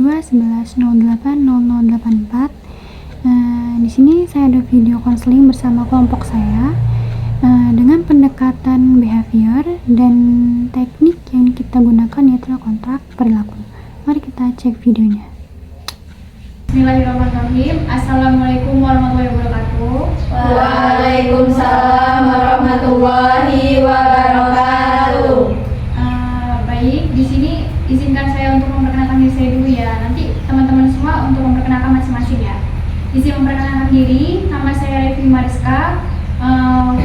0211080084. Di sini saya ada video konseling bersama kelompok saya dengan pendekatan behavior dan teknik yang kita gunakan yaitu kontrak perilaku. Mari kita cek videonya. Bismillahirrahmanirrahim. Assalamualaikum warahmatullahi wabarakatuh. Waalaikumsalam warahmatullahi wabarakatuh. Baik, di sini izinkan saya untuk memperkenalkan diri saya dulu ya. Nanti teman-teman semua untuk memperkenalkan masing-masing ya. Izin memperkenalkan diri, nama saya Revi Mariska.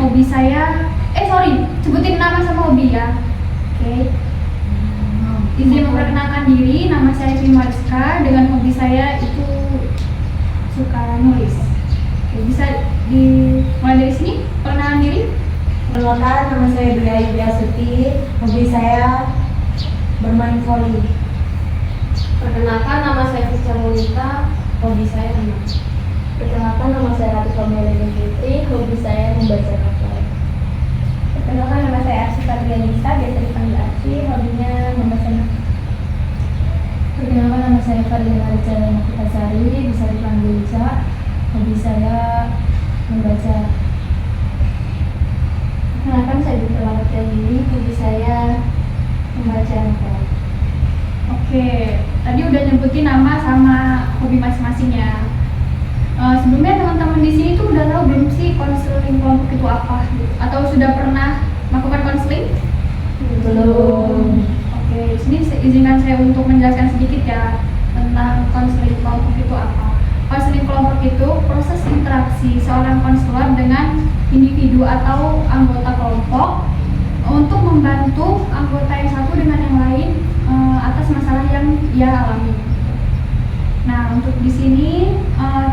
Hobi saya, sebutin nama sama hobi ya. Oke. Izin memperkenalkan diri, nama saya Revi Mariska. Dengan hobi saya itu suka nulis. Oke, bisa dimulai dari sini, perkenalan diri. Perkenalkan, nama saya Dwi Yudiasuti. Hobi saya bermain voli. Perkenalkan, nama saya Fisca Mulita, hobi saya renang. Perkenalkan, nama saya Atika Melody Fitri. Hobi saya membaca novel. Perkenalkan, nama saya Arsita Trianisa, biasa dipanggil Arsi, hobinya membaca novel. Perkenalkan, nama saya Fardina Rijaya Makitasari, bisa dipanggil Ica. Hobi saya membaca. Perkenalkan, saya Dwi Tianini, hobi saya membaca novel. Oke, tadi udah nyebutin nama sama hobi masing-masing ya. Sebelumnya teman-teman di sini tuh udah tahu belum sih konseling kelompok itu apa? Atau sudah pernah melakukan konseling? Belum. Oke, di sini izinkan saya untuk menjelaskan sedikit ya tentang konseling kelompok itu apa. Konseling kelompok itu proses interaksi seorang konselor dengan individu atau anggota kelompok untuk membantu anggota yang satu dengan yang lain atas masalah yang ia alami. Nah, untuk di sini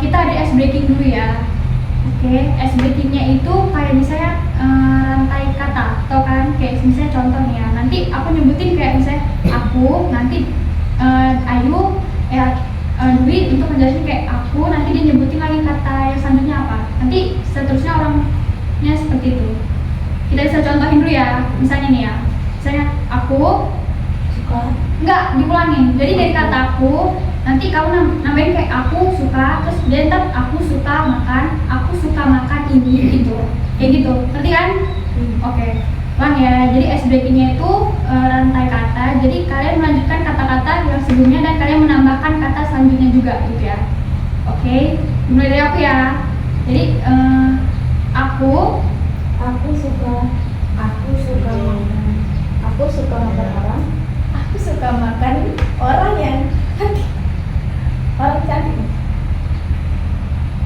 kita ada ice breaking dulu ya. Oke, ice breakingnya itu kayak misalnya rantai kata, tau kan? Kayak misalnya contoh nih ya. Nanti aku nyebutin kayak misalnya aku, nanti Ayu, Dwi untuk menjelasin kayak aku, nanti dia nyebutin lagi kata yang selanjutnya apa. Nanti seterusnya orangnya seperti itu. Kita bisa contohin dulu ya. Misalnya nih ya. Misalnya aku Suka. enggak diulangin. Jadi dari kata aku, nanti kamu nambahin kayak aku suka, terus dia ntar aku suka makan ini gitu. Kayak gitu. Ngerti kan? Oke. Ulang ya. Jadi ice breakingnya itu rantai kata. Jadi kalian melanjutkan kata-kata yang sebelumnya dan kalian menambahkan kata selanjutnya juga gitu ya. Oke. Mulai dari aku ya. Jadi aku suka makan. Aku suka makan orang. Aku suka makan orang yang cantik. Orang cantik.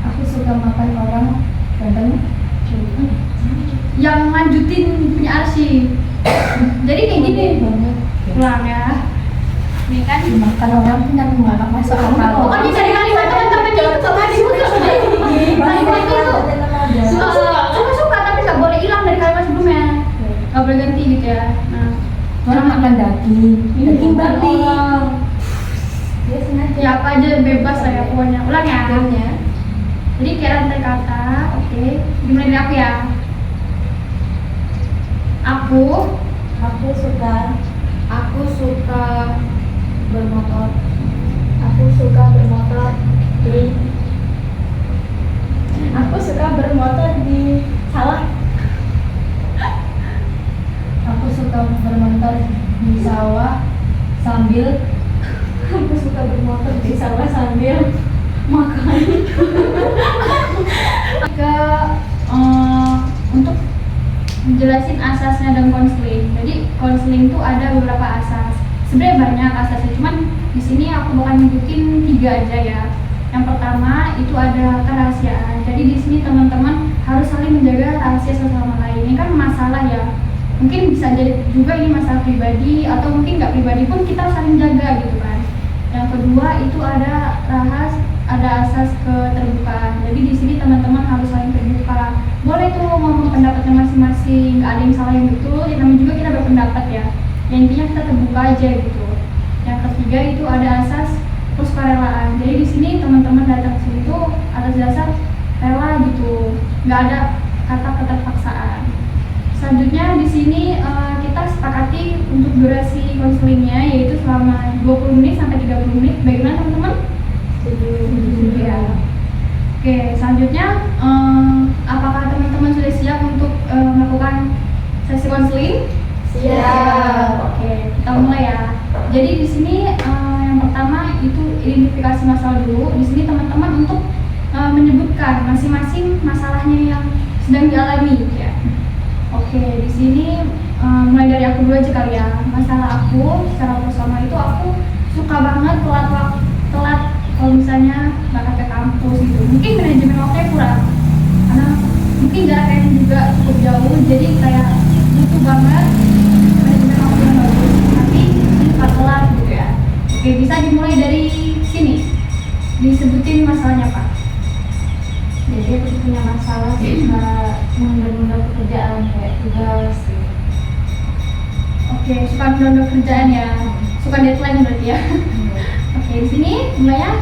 Aku suka makan orang ganteng. yang lanjutin punya Arsi. Jadi kayak gini. Ulang ya. Ini kan Makan orang tuh yang nggak masuk akal. oh, ini dari kalimat teman-teman itu suka tapi nggak boleh hilang dari kalimat sebelumnya. Nggak boleh ganti gitu ya. Nah, Orang makan daging babi. Dia sengaja. ya apa aja bebas lah ya pokoknya. Ulang ya. Akhirnya, Jadi kayak rantai kata. Oke. Dimulai dari aku ya. Aku suka bermotor. aku suka bermotor di sawah. Aku suka bermotor di sawah sambil Aku suka bermotor di sawah sambil makan. Untuk menjelasin asasnya dan konseling. Jadi konseling itu ada beberapa asas. Sebenarnya banyak asasnya, cuman di sini aku bakal nyebutin 3 aja ya. Yang pertama itu ada kerahasiaan. Jadi di sini teman-teman harus saling menjaga rahasia satu sama lain. Ini kan masalah ya. Mungkin bisa jadi juga ini masalah pribadi atau mungkin nggak pribadi pun kita saling jaga gitu kan. Yang kedua itu ada asas keterbukaan. Jadi di sini teman-teman harus saling terbuka. Boleh tuh ngomong pendapatnya masing-masing, nggak ada yang salah yang betul. Yang namanya juga kita berpendapat ya. Yang intinya kita terbuka aja gitu. Yang ketiga itu ada asas kesukarelaan. Jadi di sini teman-teman datang ke sini tuh atas dasar rela gitu, nggak ada kata keterpaksaan. Selanjutnya di sini kita sepakati untuk durasi konselingnya yaitu selama 20 menit sampai 30 menit. Bagaimana teman-teman? Ya. Oke, selanjutnya apakah teman-teman sudah siap untuk melakukan sesi konseling? Siap. Oke, kita mulai ya. Jadi di sini yang pertama itu identifikasi masalah dulu. Di sini teman-teman untuk menyebutkan masing-masing masalahnya yang sedang dialami ya. Oke, di sini mulai dari aku dulu aja kali ya. Masalah aku secara personal itu aku suka banget telat kalau misalnya berangkat ke kampus gitu. Mungkin manajemen waktunya kurang karena mungkin jaraknya juga cukup jauh, jadi kayak butuh banget manajemen waktu yang bagus. Tapi suka telat gitu ya. Oke, bisa dimulai dari sini. Disebutin masalahnya Pak. Jadi aku tuh punya masalah suka menunda-nunda pekerjaan kayak tugas gitu. Oke, suka menunda kerjaan ya. Suka deadline berarti ya. Oke, di sini mulai ya.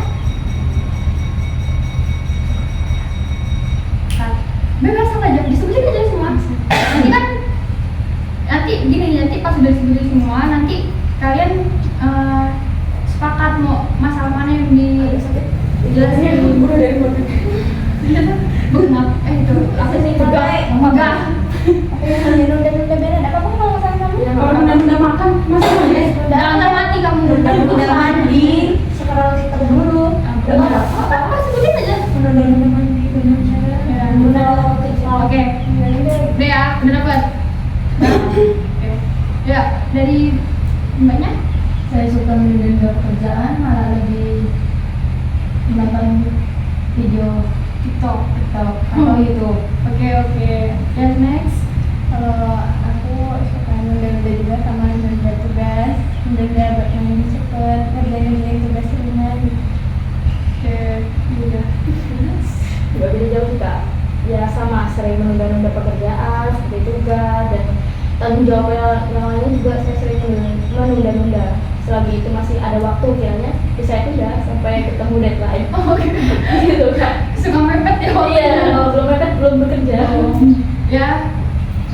Bebas aja, disebutin aja semua. Nanti kan nanti pas sudah disebutin semua, nanti kalian sepakat mau masalah mana yang dijelasin. Udah dari mana? Itu apa sih? Megah. Hanya nunda-nunda bener, ada apa kalau masalah kamu? Kalau nunda-nunda makan, masalahnya Jangan mati kamu. udah mandi, Scroll TikTok dulu. Apa sebutin aja. nunda-nunda mandi, banyak cara. Nunda waktu TikTok. Oke, udah ya, udah dapat. Oke. Ya, dari mbaknya. Saya suka menunda pekerjaan, malah lagi menonton video TikTok. atau YouTube. Oke. Then next. Kalau aku suka nunda-nunda juga sama nunda tugas, nunda buat main cepet, ngerjain tugas ringan. Oke, udah. Gak beda jauh Kak. Ya sama, sering menunda-nunda pekerjaan, seperti tugas dan tanggung jawab yang lainnya juga saya sering menunda-nunda. Selagi itu masih ada waktu kiranya, ya saya tunda sampai ketemu deadline. Oke. Gitu Kak. Suka mepet ya waktunya. Iya, kalau belum mepet belum bekerja. Ya,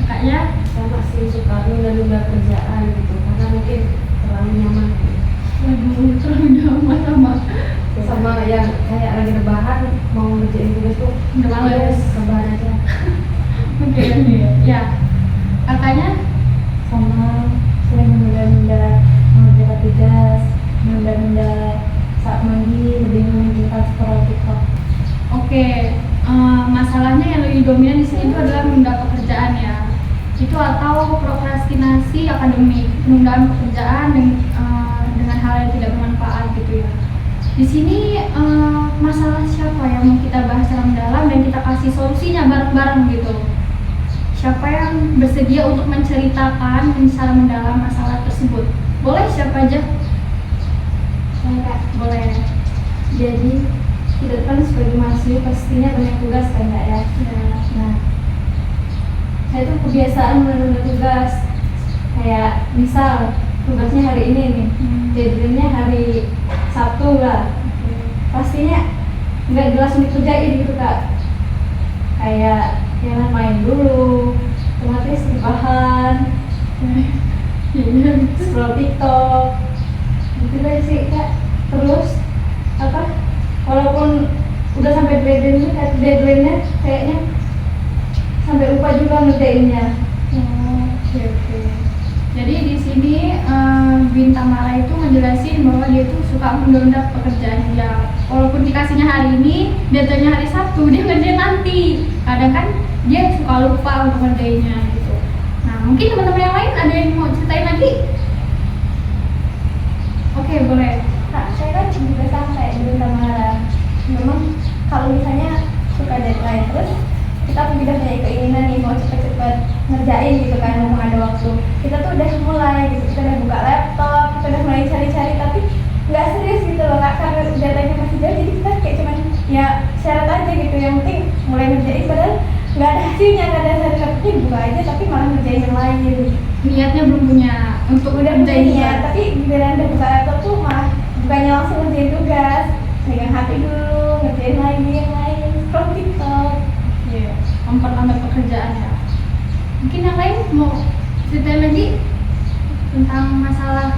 kakaknya. Saya masih suka nunda-nunda kerjaan gitu, karena mungkin terlalu nyaman. Waduh, terlalu nyaman Sama yang kayak lagi rebahan mau ngerjain tugas tuh Udah males. rebahan aja. Oke. Ya. Kakaknya. Sama sering menunda-nunda mengerjakan tugas, menunda-nunda saat mandi, lebih mementingkan scroll TikTok. Oke, masalahnya yang lebih dominan di sini itu adalah menunda pekerjaan ya. Itu atau prokrastinasi akademik, penundaan pekerjaan dengan hal yang tidak bermanfaat gitu ya. Di sini masalah siapa yang mau kita bahas secara mendalam dan kita kasih solusinya bareng-bareng gitu. Siapa yang bersedia untuk menceritakan secara mendalam masalah tersebut? Boleh siapa aja? Saya Kak, Boleh. jadi kita kan sebagai mahasiswa pastinya banyak tugas kan Kak ya. Nah, saya tuh kebiasaan menunda tugas. Kayak misal tugasnya hari ini nih, deadline-nya hari Sabtu lah. Pastinya nggak langsung dikerjain gitu Kak. Kayak jangan main dulu, otomatis rebahan, scroll TikTok, gitu aja sih Kak. Terus walaupun udah sampai deadline-nya kayaknya sampai lupa juga ngerjainnya. Oke. Jadi di sini Bintang Mara itu ngejelasin bahwa dia tuh suka menunda pekerjaan dia. Walaupun dikasihnya hari ini, deadline-nya hari Sabtu, dia ngerjain nanti. Kadang kan dia suka lupa untuk ngerjainnya gitu. Nah, mungkin teman-teman yang lain ada yang mau ceritain lagi? Oke, boleh. Kak, saya kan juga sama kayak Bintang Mara. Memang kalau misalnya suka deadline terus kita udah punya keinginan nih mau cepet-cepet ngerjain gitu kan, mau ada waktu, kita tuh udah mulai gitu, kita udah buka laptop, kita udah mulai cari-cari, tapi nggak serius gitu loh Kak, karena deadline-nya masih jauh, jadi kita kayak cuman ya syarat aja gitu, yang penting mulai ngerjain padahal nggak ada hasilnya, nggak ada hasilnya, buka aja tapi malah ngerjain yang lain gitu. Niatnya belum punya untuk Udah ngerjain punya tugas. tapi giliran udah buka laptop tuh malah bukannya langsung ngerjain tugas, pegang HP dulu, ngerjain lagi yang lain, scroll TikTok. Iya, memperlambat pekerjaan ya. Mungkin yang lain mau ceritain lagi tentang masalah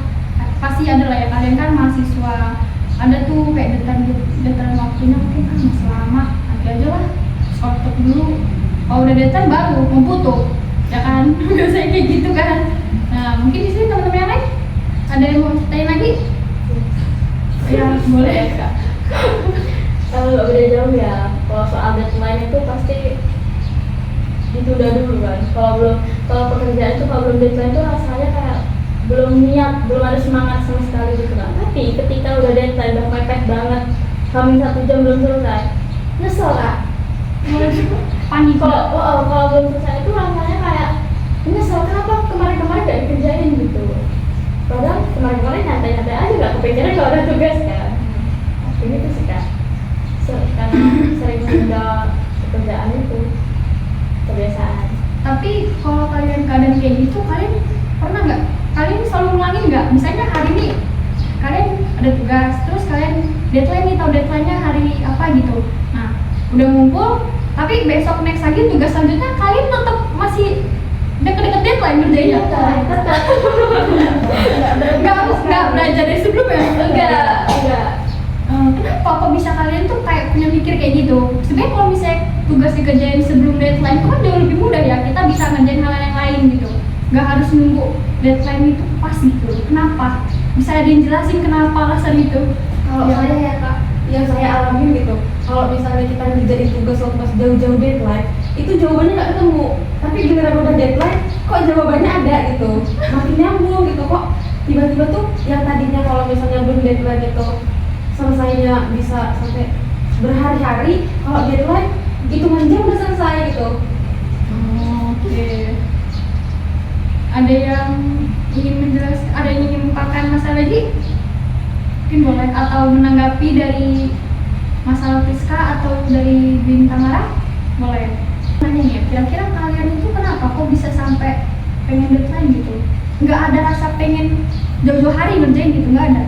pasti ada lah ya, kalian kan mahasiswa, ada tuh kayak deadline waktunya mungkin kan masih lama, nanti aja lah short dulu, kalau udah deadline baru mau foto ya kan. Biasanya kayak gitu kan. Nah mungkin di sini teman-teman yang lain ada yang mau ceritain lagi? Ya boleh ya Kak. Kalau nggak beda jauh ya, kalau soal deadline itu pasti ditunda dulu kan. Kalau pekerjaan itu kalau belum deadline itu rasanya kayak belum niat, belum ada semangat sama sekali gitu kan. Tapi ketika udah deadline, udah mepet banget, hamin 1 jam belum selesai, nyesel Kak. Panik. Kalau belum selesai itu rasanya kayak nyesel, kenapa kemarin-kemarin gak dikerjain gitu. Padahal kemarin-kemarin nyantai-nyantai aja, gak kepikiran kalau ada tugas kan. Ini tuh sih Kak, karena sering menunda pekerjaan itu kebiasaan. Tapi kalau kalian keadaan kayak gitu, kalian pernah nggak? Kalian selalu ngulangin nggak? Misalnya hari ini kalian ada tugas, terus kalian deadline nih, tahu deadline-nya hari apa gitu. Nah, udah ngumpul, tapi besok next lagi tugas selanjutnya kalian tetap masih deket-deket deadline ngerjainnya. Tetap. Nggak belajar dari sebelumnya? Enggak. Kenapa kok bisa kalian tuh kayak punya mikir kayak gitu? Sebenarnya kalau misalnya tugas dikerjain sebelum deadline itu kan jauh lebih mudah ya, kita bisa ngerjain hal yang lain gitu, nggak harus nunggu deadline itu pas gitu. Kenapa? Bisa ada yang jelasin kenapa alasan itu? Kalau saya ya Kak, yang saya alamin gitu, kalau misalnya kita ngerjain tugas waktu pas jauh-jauh deadline, itu jawabannya nggak ketemu. Tapi giliran udah deadline, kok jawabannya ada gitu, makin nyambung gitu. Kok tiba-tiba tuh yang tadinya kalau misalnya belum deadline itu selesainya bisa sampai berhari-hari, kalau deadline hitungan jam udah selesai gitu. Oke. Ada yang ingin menjelaskan, ada yang ingin mengungkapkan masalah lagi? Mungkin boleh, atau menanggapi dari masalah Priska atau dari Bintang Mara? Boleh. Nanya nih, kira-kira kalian itu kenapa kok bisa sampai pengen deadline gitu? Nggak ada rasa pengen jauh-jauh hari ngerjain gitu, nggak ada?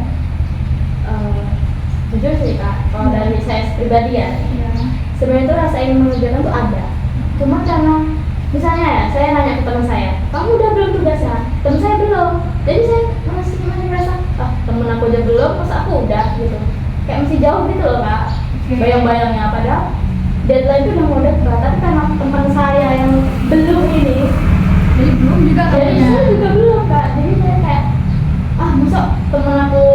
Jujur sih Kak, kalau dari saya pribadi ya, Iya. sebenarnya tuh rasa ingin mengerjakan tuh ada. Cuma karena misalnya ya, saya nanya ke teman saya, kamu udah belum tugasnya? Teman saya belum. Jadi saya masih merasa, temen aku aja belum, masa aku udah gitu. Kayak masih jauh gitu loh Kak. Oke. Bayang-bayangnya, padahal deadline itu udah mau dekat, tapi karena teman saya yang belum ini, Jadi belum juga jadi katanya. saya juga belum Kak. Jadi saya kayak, masa temen aku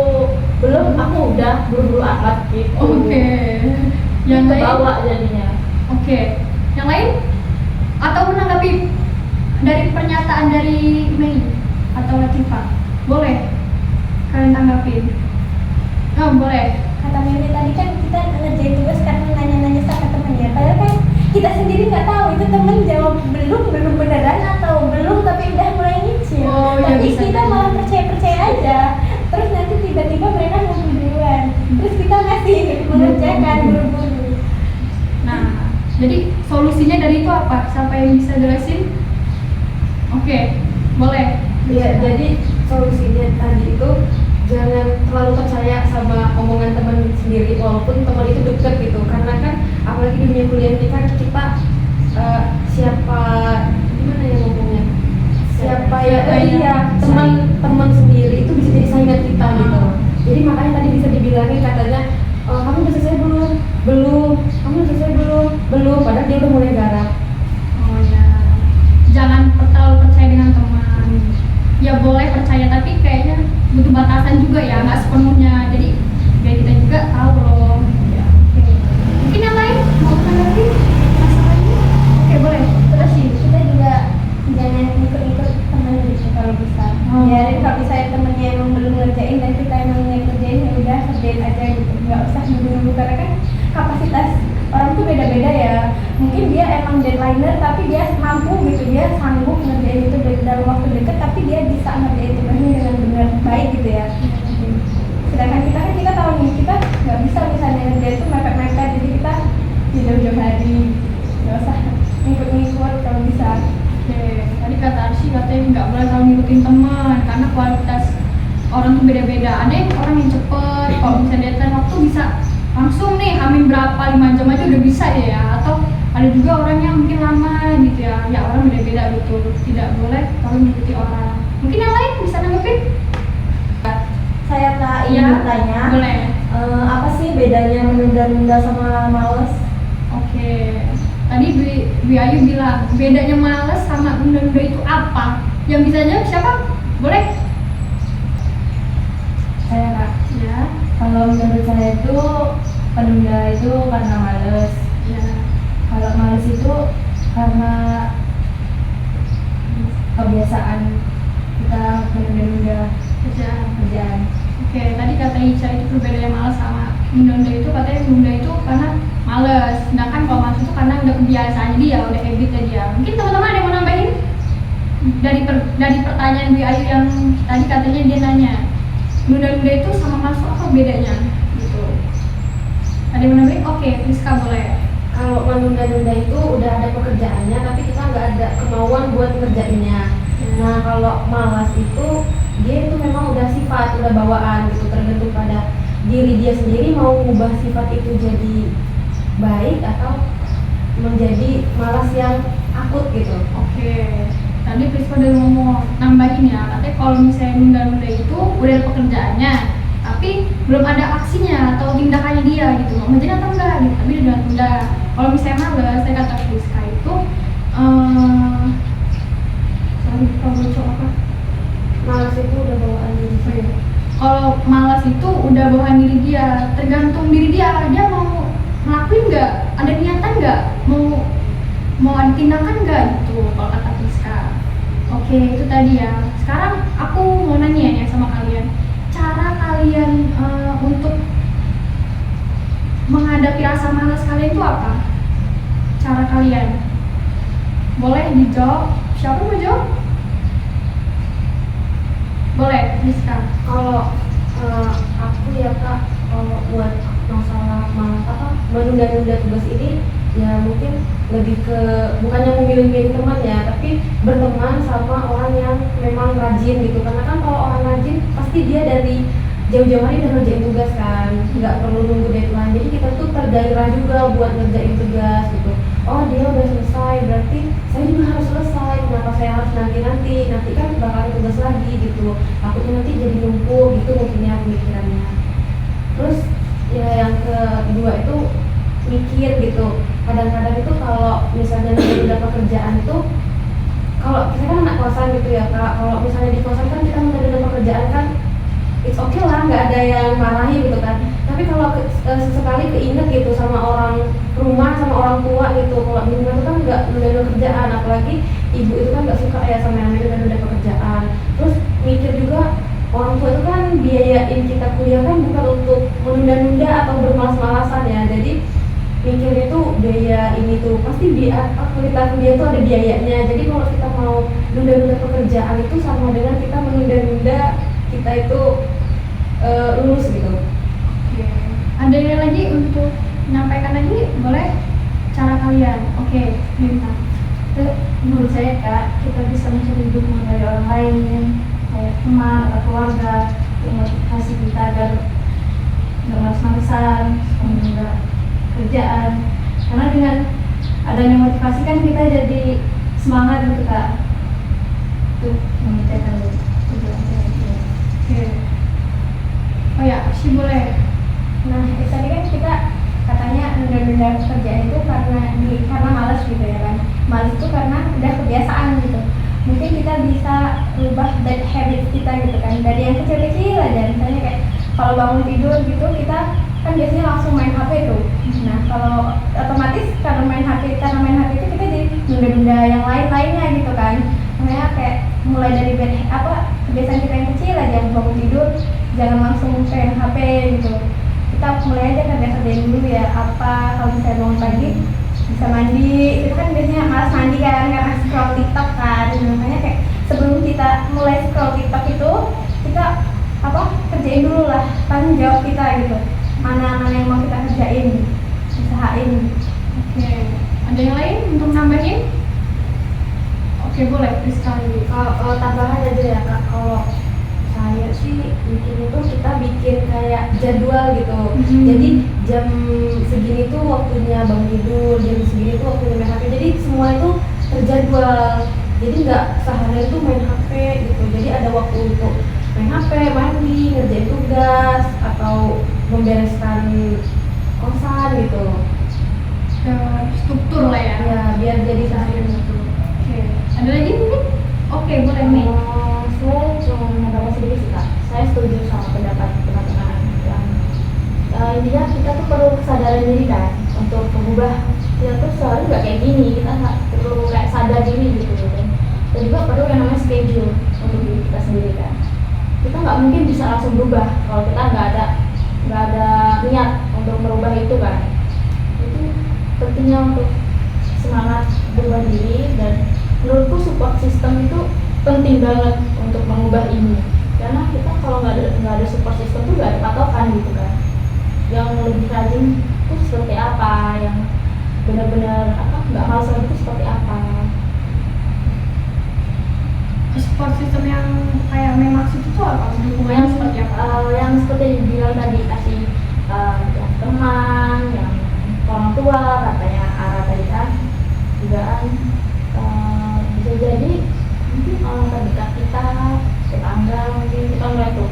belum, aku udah buru-buru amat gitu. Oke. Yang lain? Kebawa jadinya. Oke. Yang lain? Atau menanggapi dari pernyataan dari Mei atau Latifah? Boleh kalian tanggapin? Oh boleh. Kata Mimi tadi kan kita ngerjain tugas karena nanya-nanya sama temennya, padahal kan kita sendiri nggak tahu itu temen jawab belum beneran atau belum tapi udah mulai nyicil. Oh, iya, Tapi bisa kita jadi. malah percaya aja, terus nanti tiba-tiba mereka ngomong duluan, terus kita masih mengerjakan buru-buru. Nah, jadi solusinya dari itu apa? Siapa yang bisa jelasin? Oke, boleh. Ya, jadi solusinya tadi itu jangan terlalu percaya sama omongan teman sendiri walaupun teman itu deket gitu, karena kan apalagi di dunia kuliah ini kan kita siapa gimana ya ngomongnya, siapa ya iya teman sendiri itu bisa jadi saingan kita gitu. Jadi makanya tadi bisa dibilangin katanya kamu udah selesai belum kamu udah selesai belum padahal dia udah mulai garap. Oh ya. Jangan terlalu percaya dengan teman. Ya boleh percaya tapi kayaknya butuh batasan juga ya, nggak sepenuhnya. Jadi biar kita juga tahu loh. Ya, oke. Mungkin yang lain mau menanggapi masalahnya? Oke boleh. Terus sih. Kita juga jangan ikut-ikut teman gitu kalau bisa. Oh. Biarin kalau misalnya temennya emang belum ngerjain dan kita emang ngerjain, ya udah kerjain aja gitu. Nggak usah nunggu-nunggu karena kan kapasitas orang tuh beda-beda ya. Mungkin dia emang deadlineer tapi dia mampu gitu, dia sanggup ngerjain itu dalam waktu dekat tapi dia bisa ngerjain tugasnya dengan benar baik gitu ya. Sedangkan kita tahu nih kita nggak bisa misalnya ngerjain itu mepet-mepet, jadi kita di jauh-jauh hari nggak usah ngikut-ngikut kalau bisa. Oke. Tadi kata Arsy katanya nggak boleh terlalu ngikutin teman karena kualitas orang tuh beda-beda. Ada yang orang yang cepet, kalau bisa deadline waktu bisa langsung nih hamin berapa 5 jam aja udah bisa ya, atau ada juga orang yang mungkin lama gitu ya. Ya orang beda-beda gitu, tidak boleh terlalu mengikuti orang. Mungkin yang lain bisa nanggepin? saya ingin Iya, bertanya, boleh. apa sih bedanya menunda-nunda sama males? Oke, tadi Dwi Ayu bilang bedanya males sama menunda itu apa? Yang bisa jawab siapa? Boleh? Saya Kak, Ya. kalau menurut saya itu penunda itu karena males. Ya. Kalau males itu karena kebiasaan kita menunda-nunda kerjaan. Oke, tadi kata Ica itu perbedaannya malas sama menunda itu katanya menunda itu karena males, sedangkan kalau malas itu karena udah kebiasaan dia, udah habitnya dia. Mungkin teman-teman ada yang mau nambahin dari pertanyaan Dwi Ayu yang tadi katanya dia nanya menunda-nunda itu sama malas itu apa bedanya? Gitu. Ada yang mau nambahin? Oke, Rizka boleh. Kalau menunda-nunda itu udah ada pekerjaannya tapi kita nggak ada kemauan buat ngerjainnya. Nah kalau malas itu dia itu memang udah sifat, udah bawaan gitu, tergantung pada diri dia sendiri mau mengubah sifat itu jadi baik atau menjadi malas yang akut gitu. Oke, tadi Prisca udah ngomong nambahin ya, katanya kalau misalnya nunda-nunda itu udah ada pekerjaannya, tapi belum ada aksinya atau tindakannya dia gitu, mau jadi atau enggak gitu, tapi udah tunda. Kalau misalnya males, saya kata Prisca itu, sorry, kalau bocor apa? Malas itu udah bawaan diri sendiri. Kalau malas itu udah bawaan diri dia, tergantung diri dia mau ngelakuin nggak, ada niatan nggak, mau ada tindakan nggak gitu kalau kata Priska. Oke, itu tadi ya. Sekarang aku mau nanya ya sama kalian, cara kalian untuk menghadapi rasa malas kalian itu apa? Cara kalian boleh dijawab. Siapa mau jawab? Boleh, Priska. Kalau aku ya Kak, kalau buat masalah menunda-nunda tugas ini ya mungkin lebih ke bukannya memilih-milih teman ya, tapi berteman sama orang yang memang rajin gitu. Karena kan kalau orang rajin pasti dia dari jauh-jauh hari udah ngerjain tugas kan, nggak perlu nunggu deadline. Jadi kita tuh tergairah juga buat ngerjain tugas gitu. Oh dia udah selesai, berarti saya juga harus selesai. Kenapa saya harus nanti kan bakal ada tugas lagi gitu. Takutnya nanti jadi numpuk gitu mungkinnya pemikirannya. Terus ya yang kedua itu mikir gitu. Kadang-kadang itu kalau misalnya udah pekerjaan itu, kalau kita kan anak kosan gitu ya Kak, kalau misalnya di kosan kan kita menunda pekerjaan kan it's okay lah, nggak ada yang marahi gitu kan. Tapi kalau sesekali keinget gitu sama orang rumah, sama orang tua gitu, kalau di rumah itu kan nggak nunda kerjaan, apalagi ibu itu kan nggak suka ya sama yang nunda pekerjaan. Terus mikir juga orang tua itu kan biayain kita kuliah kan bukan untuk menunda-nunda atau bermalas-malasan ya. Jadi mikir itu biaya ini tuh pasti kita kuliah itu ada biayanya. Jadi kalau kita mau nunda-nunda pekerjaan itu sama dengan kita menunda-nunda kita itu lulus gitu. Oke. Ada yang lagi untuk menyampaikan lagi? Boleh? Cara kalian. Oke, Linta. Menurut saya Kak, kita bisa mencari dukungan dari orang lain, kayak teman atau keluarga yang motivasi kita agar nggak malas-malesan, menunda kerjaan. Karena dengan adanya motivasi kan kita jadi semangat gitu Kak. Itu mengerjakan tujuan saya. Oke. Oh ya, sih boleh. Nah, tadi kan kita katanya nunda-nunda kerjaan itu karena malas gitu ya kan. Malas itu karena udah kebiasaan gitu. Mungkin kita bisa ubah bad habit kita gitu kan. Dari yang kecil-kecil aja, misalnya kayak kalau bangun tidur gitu kita kan biasanya langsung main HP tuh. Nah, kalau otomatis karena main HP itu kita jadi nunda-nunda yang lainnya gitu kan. Makanya kayak mulai dari kebiasaan kita yang kecil aja, bangun tidur jangan langsung pegang HP gitu. Kita mulai aja kerjain dulu ya, kalau misalnya bangun pagi bisa mandi, itu kan biasanya malas mandi kan karena scroll TikTok kan. Makanya kayak sebelum kita mulai scroll TikTok itu kita kerjain dulu lah tanggung jawab kita gitu, mana yang mau kita kerjain, usahain. Oke. Ada yang lain untuk nambahin? Oke, boleh. Sekali. Kalau tambahan aja ya Kak, kalau saya sih bikin itu kita bikin kayak jadwal gitu. Jadi jam segini tuh waktunya bangun tidur, jam segini tuh waktunya main HP. Jadi semua itu terjadwal. Jadi nggak seharian tuh main HP gitu. Jadi ada waktu untuk main HP, mandi, ngerjain tugas atau membereskan kosan gitu. Struktur lah ya. Ya biar jadi seharian gitu. Oke. Ada lagi mungkin? Oke, boleh nih. Saya cuma menambahkan sedikit sih Kak. Saya setuju sama pendapat teman-teman yang intinya kita tuh perlu kesadaran diri kan untuk mengubah kita tuh selalu nggak kayak gini, kita nggak perlu kayak sadar diri gitu kan. Dan juga perlu yang namanya schedule untuk diri kita sendiri kan. Kita nggak mungkin bisa langsung berubah kalau kita nggak ada niat untuk merubah itu kan. Itu pentingnya untuk semangat berubah diri, dan menurutku support system itu penting banget untuk mengubah ini, karena kita kalau nggak ada support system tuh nggak ada patokan gitu kan. Yang lebih rajin itu seperti apa, yang benar-benar nggak malas lagi itu seperti apa. Support system yang kayak memang itu tuh apa? Dukungannya seperti apa? Yang seperti yang dibilang tadi, kasih yang teman, yang orang tua, katanya arah tadi kan juga bisa jadi mungkin orang terdekat kita, tetangga, mungkin kita ngeliat tuh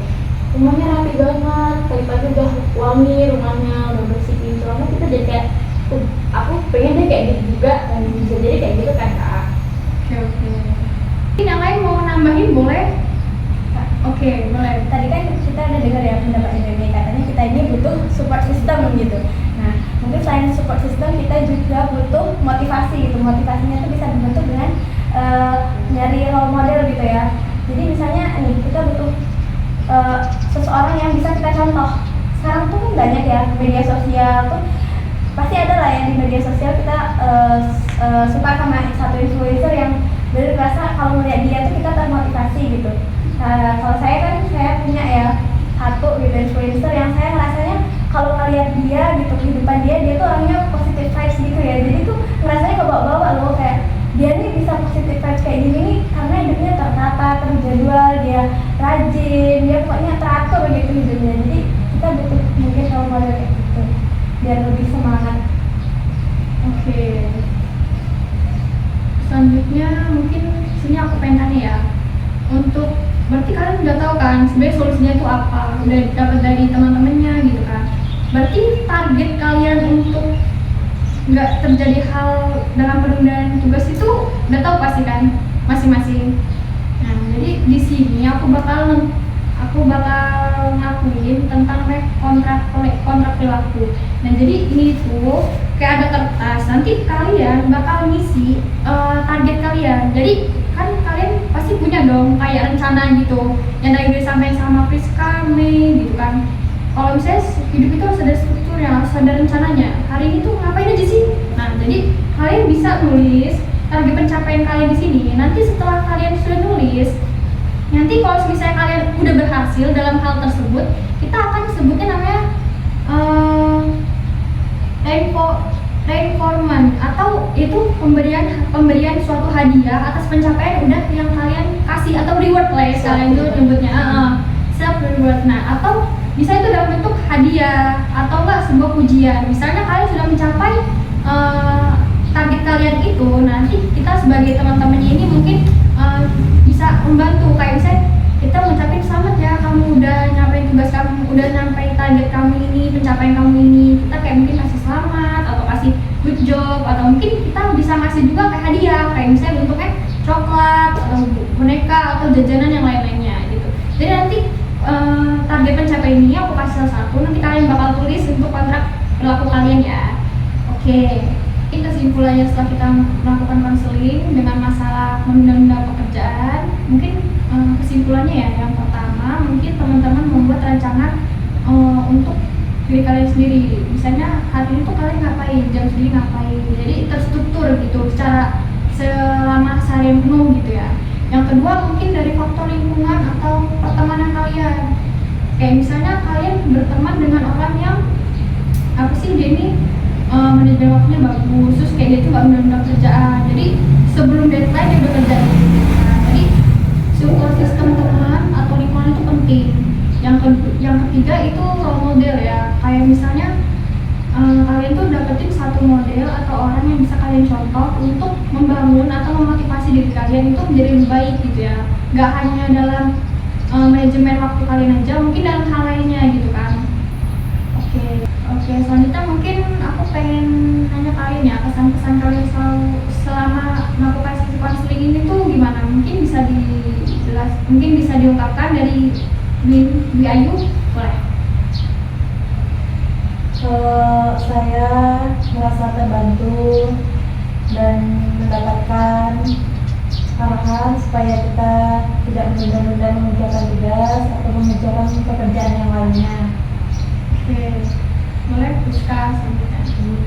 rumahnya rapi banget, pagi-pagi udah wangi rumahnya, udah bersih gitu, kita jadi kayak aku pengen deh kayak gitu juga, dan bisa jadi kayak gitu kan Kak. Oke. Mungkin yang lain mau nambahin boleh? Oke, boleh. Tadi kan kita udah dengar ya pendapat Indomie, katanya kita ini butuh support system gitu. Nah, mungkin selain support system kita juga butuh motivasi gitu. Motivasinya tuh bisa dibentuk dengan nyari role model gitu ya. Jadi misalnya nih kita butuh seseorang yang bisa kita contoh. Sekarang tuh kan banyak ya media sosial tuh, pasti ada lah yang di media sosial kita suka sama satu influencer yang bener rasa kalau melihat dia tuh kita termotivasi gitu. Kalau saya punya ya satu gitu influencer yang saya ngerasanya kalau ngeliat dia gitu, kehidupan dia tuh orangnya positive vibes gitu ya. Jadi tuh ngerasanya kebawa-bawa loh, kayak dia nih bisa positive vibes kayak gini nih karena hidupnya tertata, terjadwal, dia rajin, dia pokoknya teratur gitu hidupnya. Jadi kita butuh mungkin kalau model kayak gitu biar lebih semangat. Oke. Selanjutnya mungkin sini aku pengen tanya ya, untuk berarti kalian udah tahu kan sebenarnya solusinya itu apa, udah dapat dari teman-temannya gitu kan. Berarti target kalian untuk nggak terjadi hal dalam penundaan tugas itu udah tahu pasti kan masing-masing. Nah, jadi di sini aku bakal ngakuin tentang kontrak perilaku. Nah, jadi ini tuh kayak ada kertas, nanti kalian bakal ngisi target kalian. Jadi kan kalian pasti punya dong kayak rencana gitu yang tadi udah disampaikan sama Priska, Mei gitu kan. Kalau misalnya hidup itu harus ada strukturnya, harus ada rencananya. Hari ini tuh ngapain aja sih? Nah, jadi kalian bisa nulis target pencapaian kalian di sini. Nanti setelah kalian sudah nulis, nanti kalau misalnya kalian udah berhasil dalam hal tersebut, kita akan sebutnya namanya reinforcement, atau itu pemberian suatu hadiah atas pencapaian udah yang kalian kasih, atau reward lah ya kalian itu nyebutnya, self reward. Nah, atau bisa itu dalam bentuk hadiah atau enggak sebuah pujian. Misalnya kalian sudah mencapai target kalian itu, nanti kita sebagai teman-temannya ini mungkin bisa membantu, kayak misalnya kita ngucapin selamat ya kamu udah nyampe tugas kamu, udah nyampe target kamu ini, pencapaian kamu ini. Kita kayak mungkin kasih selamat atau kasih good job, atau mungkin kita bisa ngasih juga kayak hadiah, kayak misalnya bentuknya coklat atau boneka atau jajanan yang lain-lainnya gitu. Jadi nanti target pencapaian ini aku kasih salah satu, nanti kalian bakal tulis untuk kontrak perilaku kalian ya. Oke. Ini kesimpulannya setelah kita melakukan konseling dengan masalah menunda pekerjaan, mungkin kesimpulannya ya, yang pertama mungkin teman-teman membuat rancangan untuk diri kalian sendiri. Misalnya hari ini tuh kalian ngapain, jam segini ngapain, jadi terstruktur gitu secara selama seharian penuh gitu ya. Yang kedua mungkin dari faktor lingkungan atau pertemanan kalian, kayak misalnya kalian berteman dengan orang yang apa sih, dia ini manajemen waktunya bagus, terus kayak dia tuh gak benar-benar kerjaan, jadi sebelum deadline dia udah kerja. Nah, jadi support system teman atau lingkungan itu penting. Yang ketiga itu role model ya, kayak misalnya kalian tuh dapetin satu model atau orang yang bisa kalian contoh untuk membangun atau memotivasi diri kalian itu menjadi lebih baik gitu ya. Gak hanya dalam manajemen waktu kalian aja, mungkin dalam hal lainnya gitu kan. Oke, selanjutnya mungkin aku pengen nanya kalian ya, kesan-kesan kalian selama melakukan sesi konseling ini tuh gimana? Mungkin bisa diungkapkan dari Dwi Ayu, boleh. Saya merasa terbantu dan mendapatkan arahan supaya kita tidak menunda-nunda mengerjakan tugas atau mengerjakan pekerjaan yang lainnya. Oke, boleh Rizka selanjutnya.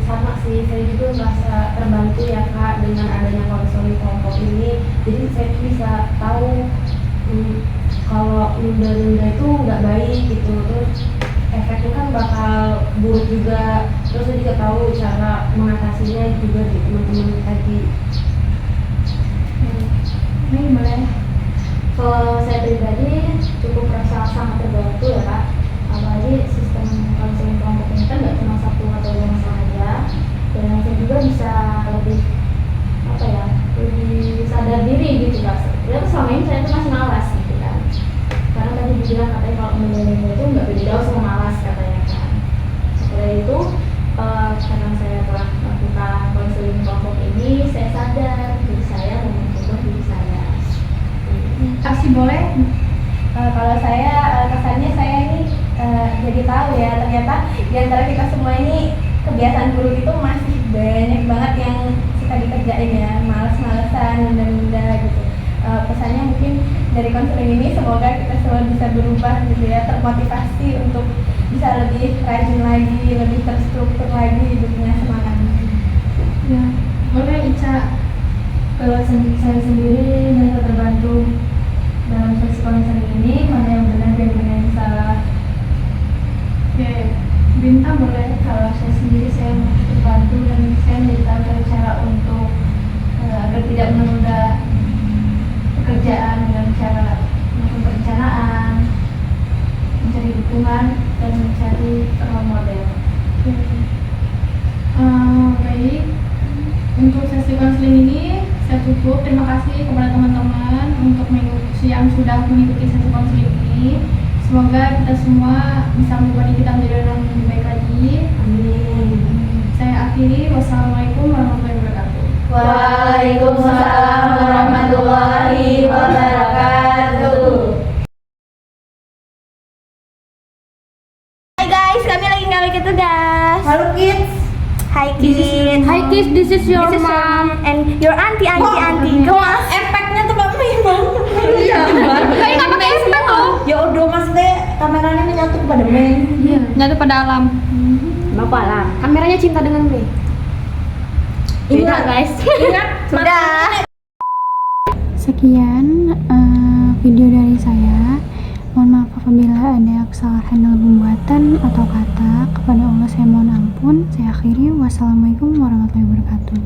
Sama sih, saya juga merasa terbantu ya Kak dengan adanya konseling kelompok ini. Jadi saya tuh bisa tahu kalau nunda-nunda itu nggak baik gitu, terus efeknya kan bakal buruk juga. Terus saya juga tahu cara mengatasinya juga di teman-teman tadi. Ini boleh. Kalau saya pribadi cukup merasa sangat terbantu ya Kak. Apalagi sistem konseling kelompok ini kan nggak cuma 1 atau 2 masalah aja, dan saya juga bisa lebih lebih sadar diri gitu Kak. Terus selama ini saya tuh masih malas gitu kan, karena tadi dibilang katanya kalau menunda-nunda itu nggak beda jauh sama malas katanya kan. Setelah itu karena saya telah melakukan konseling kelompok ini, saya sadar diri saya dan mencoba diri saya. Aksi boleh. Kalau saya kesannya saya ini jadi tahu ya, ternyata di antara kita semua ini kebiasaan buruk itu masih banyak banget yang suka dikerjain ya, males-malesan, nunda-nunda gitu. Pesannya mungkin dari konseling ini semoga kita semua bisa berubah gitu ya, termotivasi untuk bisa lebih rajin lagi, lebih terstruktur lagi hidupnya, semangatnya. Ya, boleh Ica. Kalau saya sendiri merasa terbantu dalam sesi konseling ini, mana yang benar dan mana yang salah. Oke, Bintang boleh. Kalau saya sendiri saya merasa terbantu dan saya menjadi tahu cara untuk agar tidak menunda pekerjaan dengan cara melakukan perencanaan, mencari dukungan dan mencari role model. Baik, untuk sesi konseling ini saya tutup. Terima kasih kepada teman-teman yang sudah mengikuti sesi konseling ini. Semoga kita semua bisa mengubah diri kita menjadi orang yang lebih baik lagi. Amin. Saya akhiri. Wassalamualaikum warahmatullahi wabarakatuh. Waalaikumsalam warahmatullahi wabarakatuh. Hai guys, kami lagi nggak bikin tugas. Halo kids. Hi kids. Hi kids, this is your mom. And your auntie. Come on. Efeknya tuh gak main banget. Iya. Kayak nggak pakai efek loh. Ya udah mas deh, kameranya ini nyatu pada main. Iya. Nyatu pada alam. Bapak lah, kameranya cinta dengan me. Ingat guys. Sudah. Sekian video dari saya. Mohon maaf apabila ada kesalahan dalam pembuatan atau kata. Kepada Allah saya mohon ampun. Saya akhiri. Wassalamualaikum warahmatullahi wabarakatuh.